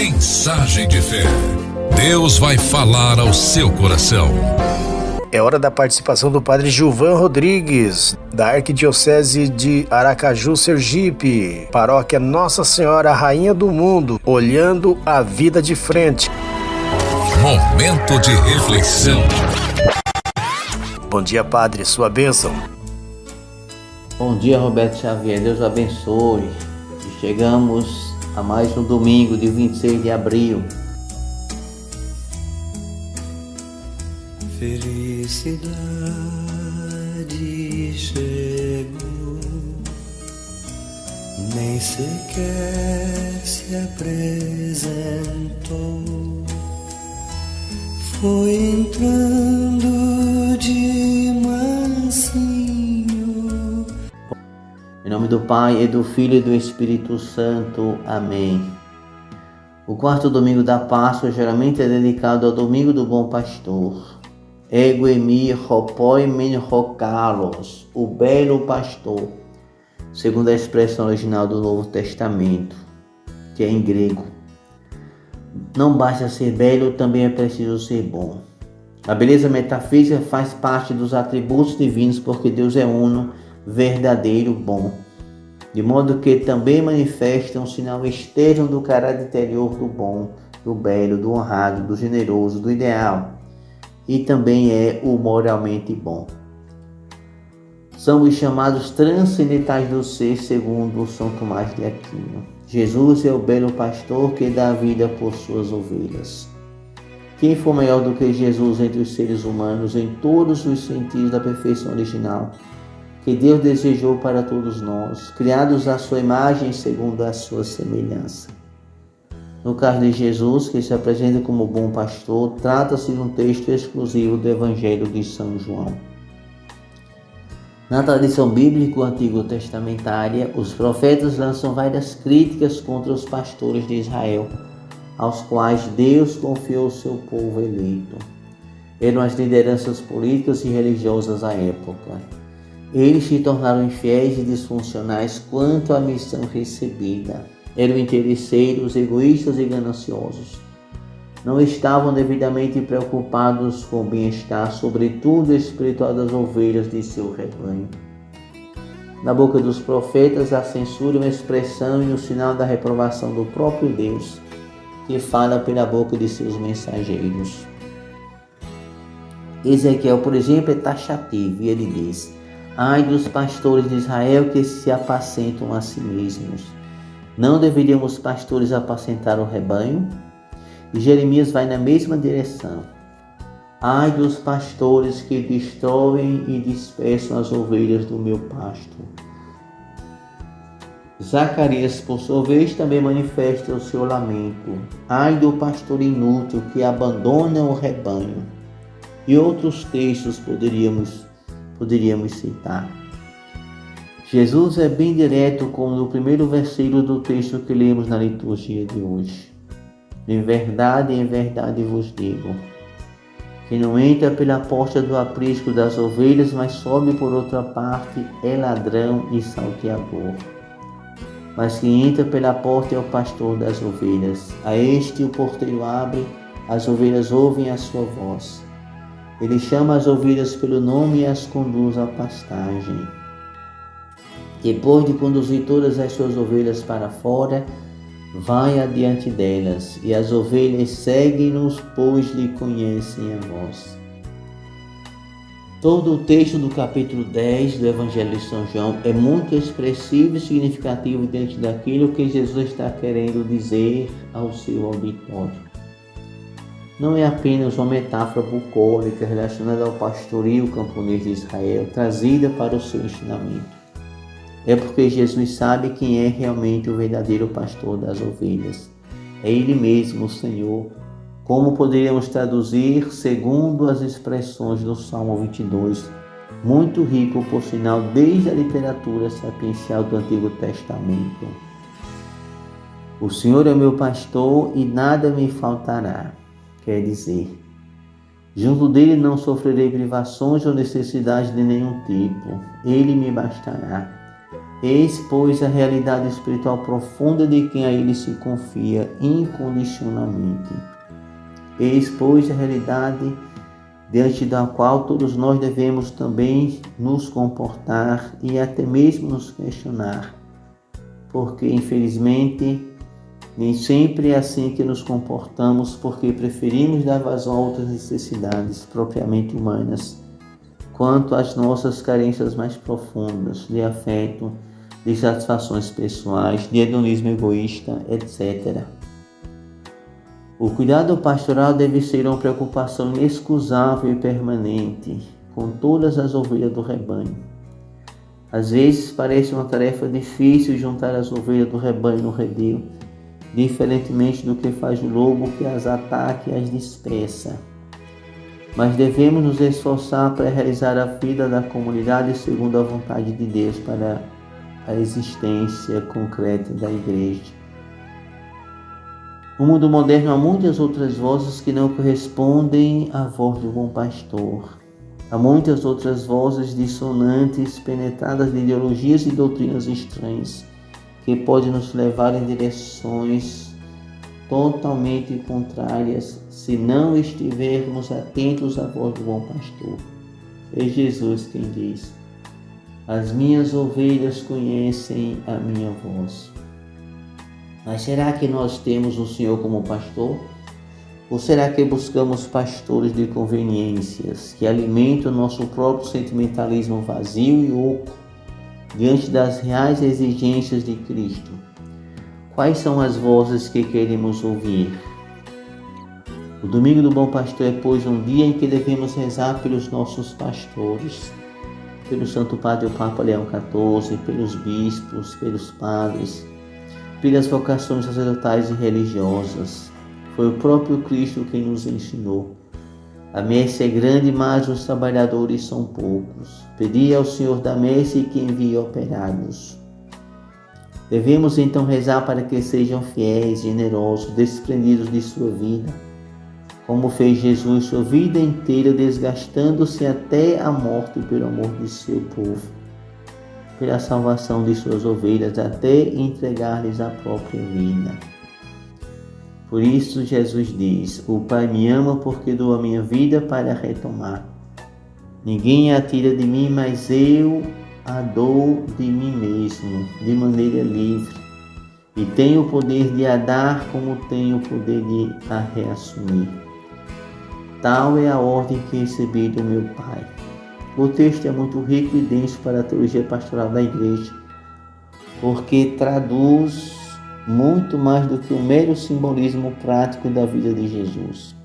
Mensagem de fé. Deus vai falar ao seu coração. É hora da participação do Padre Gilvan Rodrigues, da Arquidiocese de Aracaju, Sergipe, Paróquia Nossa Senhora Rainha do Mundo, olhando a vida de frente. Momento de reflexão. Bom dia, Padre, sua bênção. Bom dia, Roberto Xavier, Deus o abençoe. E chegamos a mais um domingo de 26 de abril. Felicidade chegou, nem sequer se apresentou, foi entrando de mansinho. Em nome do Pai, e do Filho e do Espírito Santo. Amém. O quarto domingo da Páscoa geralmente é dedicado ao Domingo do Bom Pastor. Ego emi hopoi men hokalos, o belo pastor, segundo a expressão original do Novo Testamento, que é em grego. Não basta ser belo, também é preciso ser bom. A beleza metafísica faz parte dos atributos divinos, porque Deus é uno, verdadeiro, bom, de modo que também manifesta um sinal externo do caráter interior do bom, do belo, do honrado, do generoso, do ideal, e também é o moralmente bom. São os chamados transcendentais do ser, segundo São Tomás de Aquino. Jesus é o belo pastor que dá a vida por suas ovelhas. Quem for maior do que Jesus entre os seres humanos em todos os sentidos da perfeição original que Deus desejou para todos nós, criados à sua imagem segundo a sua semelhança? No caso de Jesus, que se apresenta como bom pastor, trata-se de um texto exclusivo do Evangelho de São João. Na tradição bíblica antigo testamentária, os profetas lançam várias críticas contra os pastores de Israel, aos quais Deus confiou o seu povo eleito. Eram as lideranças políticas e religiosas à época. Eles se tornaram infiéis e disfuncionais quanto à missão recebida. Eram interesseiros, egoístas e gananciosos. Não estavam devidamente preocupados com o bem-estar, sobretudo espiritual, das ovelhas de seu rebanho. Na boca dos profetas, a censura é uma expressão e um sinal da reprovação do próprio Deus, que fala pela boca de seus mensageiros. Ezequiel, por exemplo, é taxativo e ele diz: ai dos pastores de Israel que se apacentam a si mesmos. Não deveriam os pastores apacentar o rebanho? E Jeremias vai na mesma direção. Ai dos pastores que destroem e dispersam as ovelhas do meu pasto. Zacarias, por sua vez, também manifesta o seu lamento. Ai do pastor inútil que abandona o rebanho. E outros textos poderíamos citar. Jesus é bem direto, como no primeiro versículo do texto que lemos na liturgia de hoje. Em verdade vos digo, que não entra pela porta do aprisco das ovelhas, mas sobe por outra parte, é ladrão e salteador. Mas quem entra pela porta é o pastor das ovelhas. A este o porteiro abre, as ovelhas ouvem a sua voz. Ele chama as ovelhas pelo nome e as conduz à pastagem. Depois de conduzir todas as suas ovelhas para fora, vai adiante delas, e as ovelhas seguem-nos, pois lhe conhecem a voz. Todo o texto do capítulo 10 do Evangelho de São João é muito expressivo e significativo diante daquilo que Jesus está querendo dizer ao seu auditório. Não é apenas uma metáfora bucólica relacionada ao pastoril camponês de Israel, trazida para o seu ensinamento. É porque Jesus sabe quem é realmente o verdadeiro pastor das ovelhas. É Ele mesmo, o Senhor. Como poderíamos traduzir segundo as expressões do Salmo 22, muito rico, por sinal, desde a literatura sapiencial do Antigo Testamento. O Senhor é meu pastor e nada me faltará. Quer dizer, junto dele não sofrerei privações ou necessidades de nenhum tipo. Ele me bastará. Eis, pois, a realidade espiritual profunda de quem a Ele se confia incondicionalmente. Eis, pois, a realidade diante da qual todos nós devemos também nos comportar e até mesmo nos questionar, porque, infelizmente, nem sempre é assim que nos comportamos, porque preferimos dar vazão a outras necessidades propriamente humanas, quanto às nossas carências mais profundas de afeto, de satisfações pessoais, de hedonismo egoísta, etc. O cuidado pastoral deve ser uma preocupação inexcusável e permanente com todas as ovelhas do rebanho. Às vezes parece uma tarefa difícil juntar as ovelhas do rebanho no redil, diferentemente do que faz o lobo que as ataca e as dispersa. Mas devemos nos esforçar para realizar a vida da comunidade segundo a vontade de Deus para a existência concreta da igreja. No mundo moderno há muitas outras vozes que não correspondem à voz do bom pastor. Há muitas outras vozes dissonantes, penetradas de ideologias e doutrinas estranhas, que podem nos levar em direções totalmente contrárias se não estivermos atentos à voz do bom pastor. É Jesus quem diz: as minhas ovelhas conhecem a minha voz. Mas será que nós temos o Senhor como pastor? Ou será que buscamos pastores de conveniências que alimentam o nosso próprio sentimentalismo vazio e oco diante das reais exigências de Cristo? Quais são as vozes que queremos ouvir? O Domingo do Bom Pastor é, pois, um dia em que devemos rezar pelos nossos pastores, pelo Santo Padre o Papa Leão XIV, pelos bispos, pelos padres, pelas vocações sacerdotais e religiosas. Foi o próprio Cristo quem nos ensinou: a messe é grande, mas os trabalhadores são poucos. Pedi ao Senhor da messe que envie operários. Devemos então rezar para que sejam fiéis, generosos, desprendidos de sua vida, como fez Jesus sua vida inteira, desgastando-se até a morte pelo amor de seu povo, pela salvação de suas ovelhas, até entregar-lhes a própria vida. Por isso Jesus diz: o Pai me ama porque dou a minha vida para retomar. Ninguém a tira de mim, mas eu a dou de mim mesmo, de maneira livre. E tenho o poder de a dar como tenho o poder de a reassumir. Tal é a ordem que recebi do meu Pai. O texto é muito rico e denso para a teologia pastoral da igreja, porque traduz muito mais do que o mero simbolismo prático da vida de Jesus.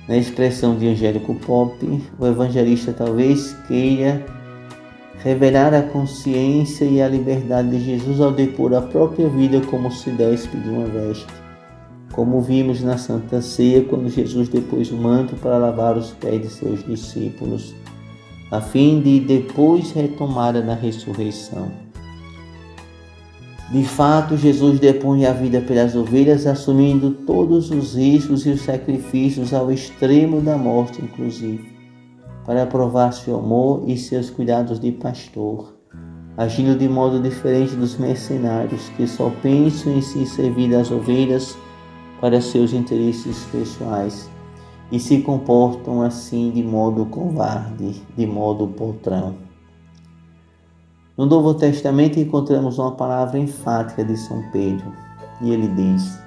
Na expressão de Angélico Pope, o evangelista talvez queira revelar a consciência e a liberdade de Jesus ao depor a própria vida como se despe de uma veste, como vimos na Santa Ceia, quando Jesus depôs o manto para lavar os pés de seus discípulos, a fim de depois retomá-la na ressurreição. De fato, Jesus depõe a vida pelas ovelhas, assumindo todos os riscos e os sacrifícios ao extremo da morte, inclusive, para provar seu amor e seus cuidados de pastor, agindo de modo diferente dos mercenários que só pensam em se servir das ovelhas para seus interesses pessoais e se comportam assim de modo covarde, de modo poltrão. No Novo Testamento encontramos uma palavra enfática de São Pedro, e ele diz: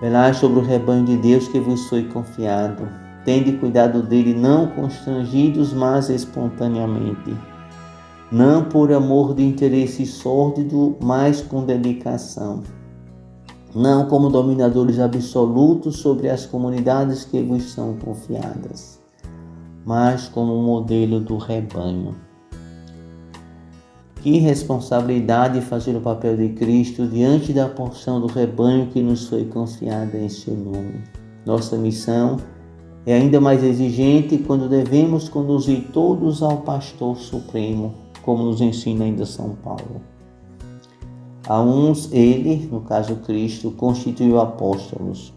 velai sobre o rebanho de Deus que vos foi confiado, tende cuidado dele não constrangidos, mas espontaneamente, não por amor de interesse sórdido, mas com dedicação, não como dominadores absolutos sobre as comunidades que vos são confiadas, mas como modelo do rebanho. Que responsabilidade fazer o papel de Cristo diante da porção do rebanho que nos foi confiada em seu nome. Nossa missão é ainda mais exigente quando devemos conduzir todos ao pastor supremo, como nos ensina ainda São Paulo. A uns ele, no caso Cristo, constituiu apóstolos,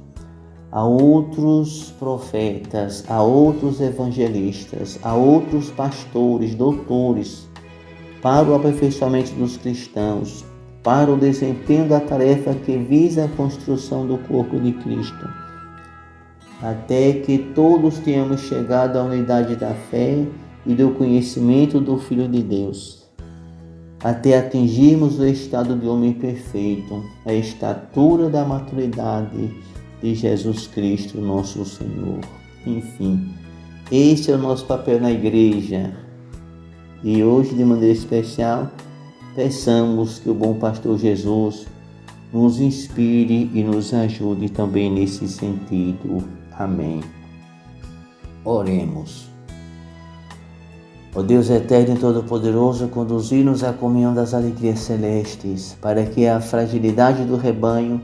a outros profetas, a outros evangelistas, a outros pastores, doutores, para o aperfeiçoamento dos cristãos, para o desempenho da tarefa que visa a construção do corpo de Cristo, até que todos tenhamos chegado à unidade da fé e do conhecimento do Filho de Deus, até atingirmos o estado de homem perfeito, a estatura da maturidade de Jesus Cristo, nosso Senhor. Enfim, este é o nosso papel na igreja. E hoje, de maneira especial, peçamos que o bom pastor Jesus nos inspire e nos ajude também nesse sentido. Amém. Oremos. Ó Deus eterno e todo-poderoso, conduzir-nos à comunhão das alegrias celestes, para que a fragilidade do rebanho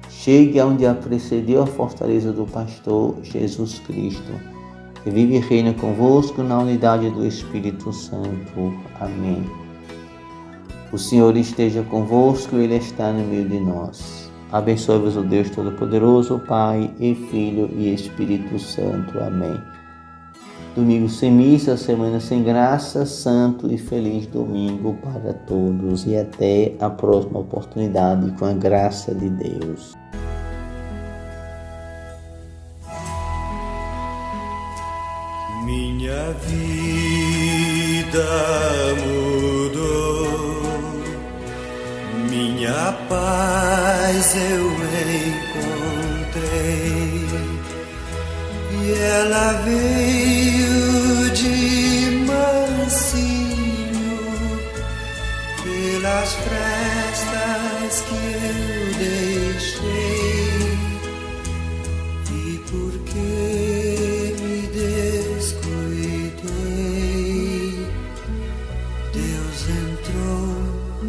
chegue aonde a precedeu a fortaleza do pastor Jesus Cristo, que vive e reina convosco na unidade do Espírito Santo. Amém. O Senhor esteja convosco, Ele está no meio de nós. Abençoe-vos o Deus Todo-Poderoso, Pai e Filho e Espírito Santo. Amém. Domingo sem missa, semana sem graça, santo e feliz domingo para todos e até a próxima oportunidade com a graça de Deus. Minha vida mudou, minha paz eu encontrei, e ela veio de mansinho pelas frestas que eu deixei, e porque me descuidei, Deus